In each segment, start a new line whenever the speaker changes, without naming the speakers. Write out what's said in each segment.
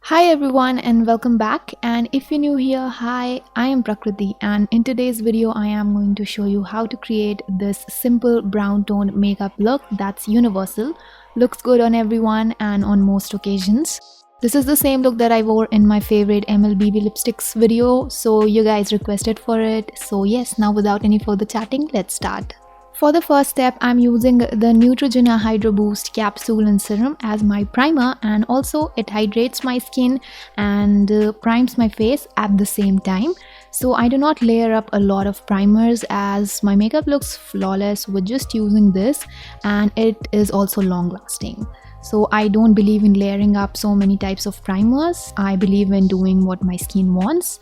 Hi everyone and welcome back, and if you're new here, hi, I am Prakriti, and in today's video I am going to show you how to create this simple brown tone makeup look that's universal, looks good on everyone and on most occasions. This is the same look that I wore in my favorite MLBB lipsticks video, so you guys requested for it. So yes, now without any further chatting, let's start. For the first step, I'm using the Neutrogena Hydro Boost Capsule and Serum as my primer, and also it hydrates my skin and primes my face at the same time. So I do not layer up a lot of primers as my makeup looks flawless with just using this, and it is also long lasting. So I don't believe in layering up so many types of primers. I believe in doing what my skin wants.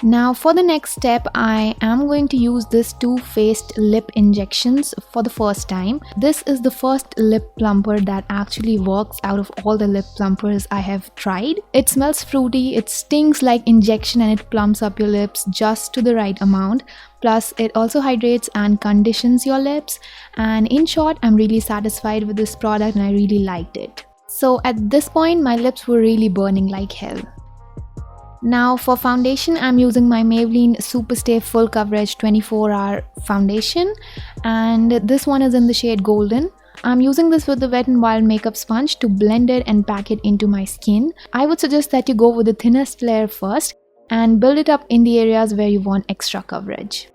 Now for the next step, I am going to use this two-faced lip injections for the first time. This is the first lip plumper that actually works out of all the lip plumpers I have tried. It smells fruity, it stings like injection, and it plumps up your lips just to the right amount. Plus it also hydrates and conditions your lips, and in short, I'm really satisfied with this product and I really liked it. So at this point my lips were really burning like hell. Now for foundation, I'm using my Maybelline Superstay Full Coverage 24-hour foundation, and this one is in the shade Golden. I'm using this with the Wet n Wild makeup sponge to blend it and pack it into my skin. I would suggest that you go with the thinnest layer first and build it up in the areas where you want extra coverage.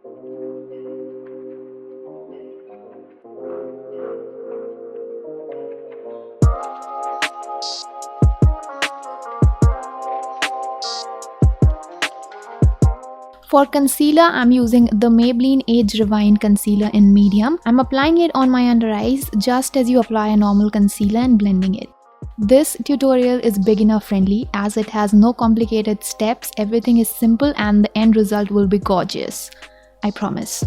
For concealer, I'm using the Maybelline Age Rewind Concealer in medium. I'm applying it on my under eyes just as you apply a normal concealer and blending it. This tutorial is beginner friendly as it has no complicated steps, everything is simple and the end result will be gorgeous. I promise.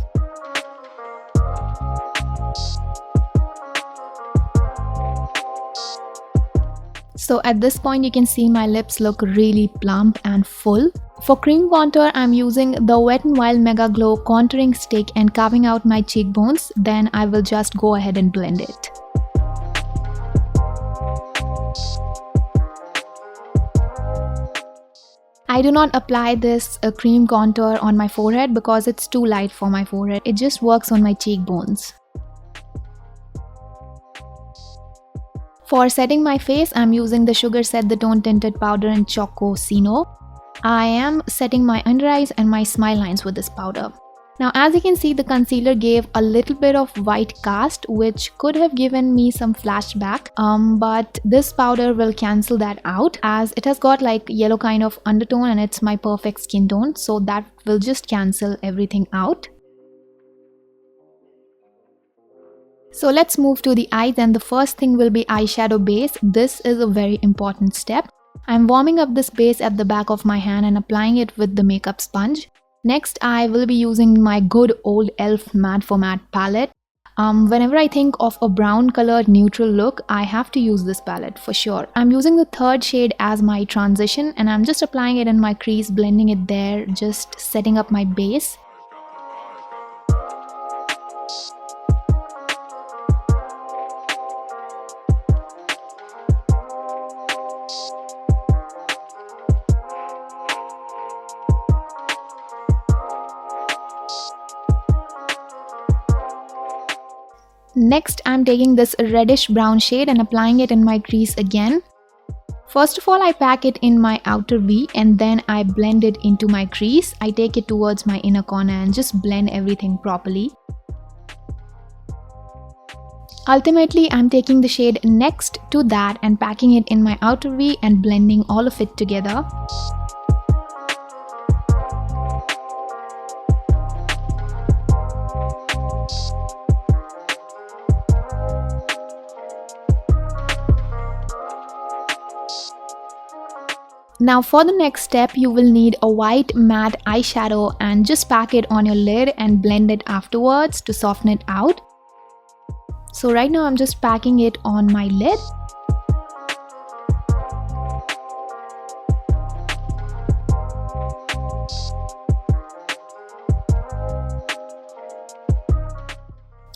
So at this point you can see my lips look really plump and full. For cream contour, I'm using the Wet n Wild Mega Glow contouring stick and carving out my cheekbones. Then I will just go ahead and blend it. I do not apply this cream contour on my forehead because it's too light for my forehead. It just works on my cheekbones. For setting my face, I'm using the Sugar Set the Tone Tinted Powder in Choco Sino. I am setting my under eyes and my smile lines with this powder. Now as you can see, the concealer gave a little bit of white cast which could have given me some flashback, but this powder will cancel that out as it has got like yellow kind of undertone and it's my perfect skin tone, so that will just cancel everything out. So let's move to the eyes, and the first thing will be eyeshadow base. This is a very important step. I'm warming up this base at the back of my hand and applying it with the makeup sponge. Next, I will be using my good old e.l.f. Matte for Matte palette. Whenever I think of a brown colored neutral look, I have to use this palette for sure. I'm using the third shade as my transition and I'm just applying it in my crease, blending it there, just setting up my base. Next, I'm taking this reddish brown shade and applying it in my crease again. First of all, I pack it in my outer V and then I blend it into my crease. I take it towards my inner corner and just blend everything properly. Ultimately, I'm taking the shade next to that and packing it in my outer V and blending all of it together. Now for the next step, you will need a white matte eyeshadow and just pack it on your lid and blend it afterwards to soften it out. So right now I'm just packing it on my lid.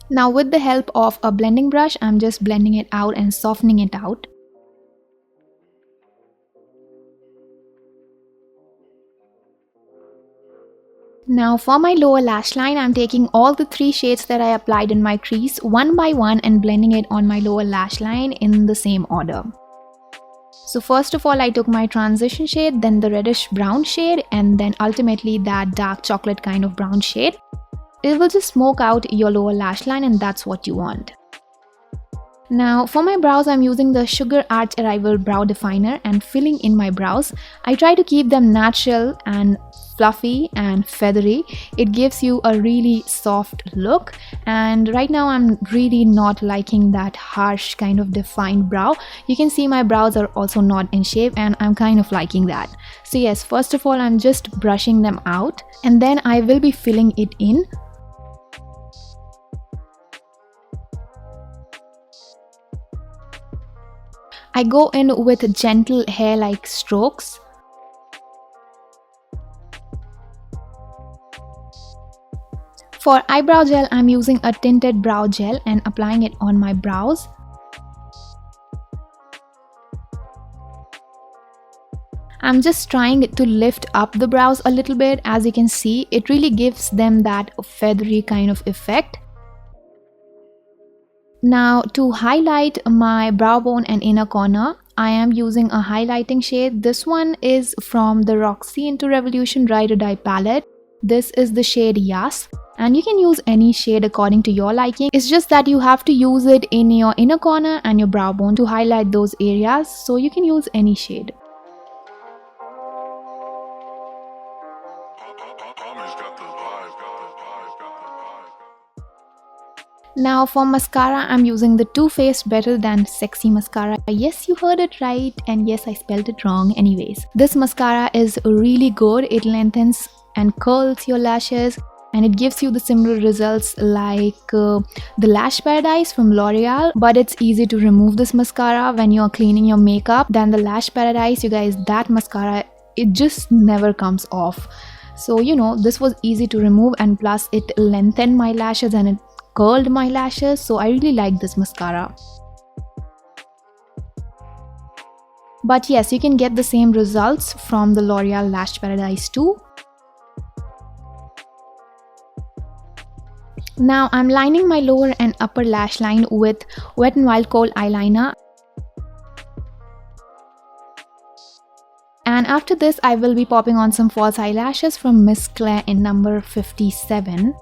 Now with the help of a blending brush, I'm just blending it out and softening it out. Now for my lower lash line, I'm taking all the three shades that I applied in my crease one by one and blending it on my lower lash line in the same order. So first of all, I took my transition shade, then the reddish brown shade, and then ultimately that dark chocolate kind of brown shade. It will just smoke out your lower lash line, and that's what you want. Now for my brows, I'm using the Sugar Arch Arrival Brow Definer and filling in my brows. I try to keep them natural and fluffy and feathery. It gives you a really soft look, and right now I'm really not liking that harsh kind of defined brow. You can see my brows are also not in shape, and I'm kind of liking that. So yes, first of all, I'm just brushing them out and then I will be filling it in. I go in with gentle hair-like strokes. For eyebrow gel, I'm using a tinted brow gel and applying it on my brows. I'm just trying to lift up the brows a little bit. As you can see, it really gives them that feathery kind of effect. Now to highlight my brow bone and inner corner, I am using a highlighting shade. This one is from the Roxy Into Revolution Ride or Die palette. This is the shade Yas, and you can use any shade according to your liking. It's just that you have to use it in your inner corner and your brow bone to highlight those areas, so you can use any shade. Now for mascara, I'm using the Too Faced Better Than Sexy mascara. Yes, you heard it right, and yes, I spelled it wrong. Anyways, this mascara is really good. It lengthens and curls your lashes, and it gives you the similar results like the Lash Paradise from L'Oreal, but it's easy to remove this mascara when you're cleaning your makeup. Than the Lash Paradise, you guys, that mascara, it just never comes off. So you know, this was easy to remove, and plus it lengthened my lashes and it curled my lashes, so I really like this mascara. But yes, you can get the same results from the L'Oreal Lash Paradise too. Now I'm lining my lower and upper lash line with Wet n Wild Kohl eyeliner. And after this, I will be popping on some false eyelashes from Miss Claire in number 57.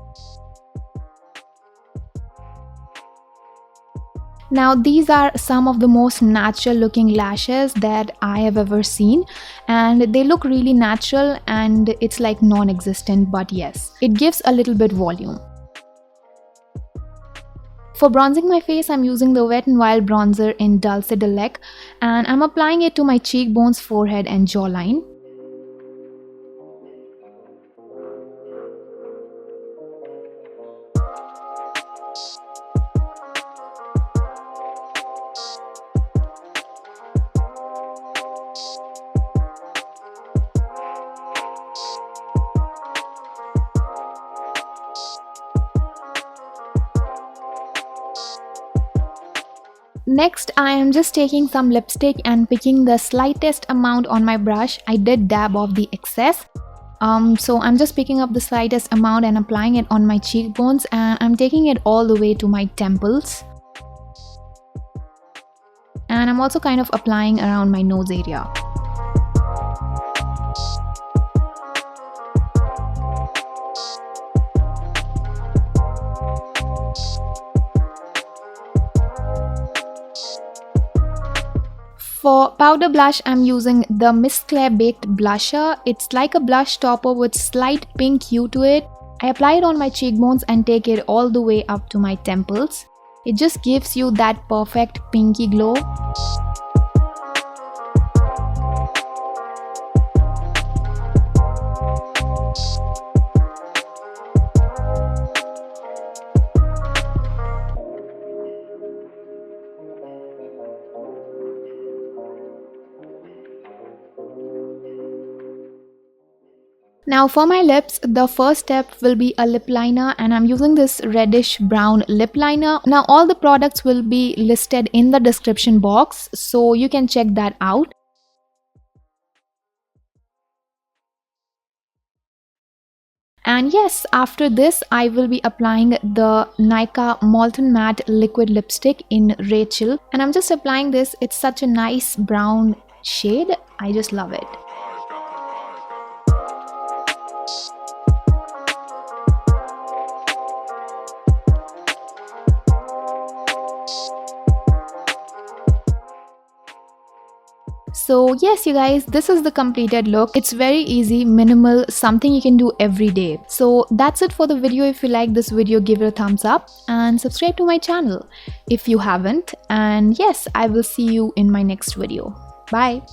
Now these are some of the most natural looking lashes that I have ever seen, and they look really natural and it's like non-existent, but yes, it gives a little bit volume. For bronzing my face, I'm using the Wet n Wild bronzer in Dulce de Leche, and I'm applying it to my cheekbones, forehead and jawline. Next, I am just taking some lipstick and picking the slightest amount on my brush. I did dab off the excess. So I'm just picking up the slightest amount and applying it on my cheekbones, and I'm taking it all the way to my temples. And I'm also kind of applying around my nose area. For powder blush, I'm using the Miss Claire Baked Blusher. It's like a blush topper with slight pink hue to it. I apply it on my cheekbones and take it all the way up to my temples. It just gives you that perfect pinky glow. Now for my lips, the first step will be a lip liner, and I'm using this reddish brown lip liner. Now all the products will be listed in the description box, so you can check that out. And yes, after this I will be applying the Nika Molten Matte Liquid Lipstick in Rachel, and I'm just applying this. It's such a nice brown shade. I just love it. So yes, you guys, this is the completed look. It's very easy, minimal, something you can do every day. So that's it for the video. If you like this video, give it a thumbs up and subscribe to my channel if you haven't. And yes, I will see you in my next video. Bye.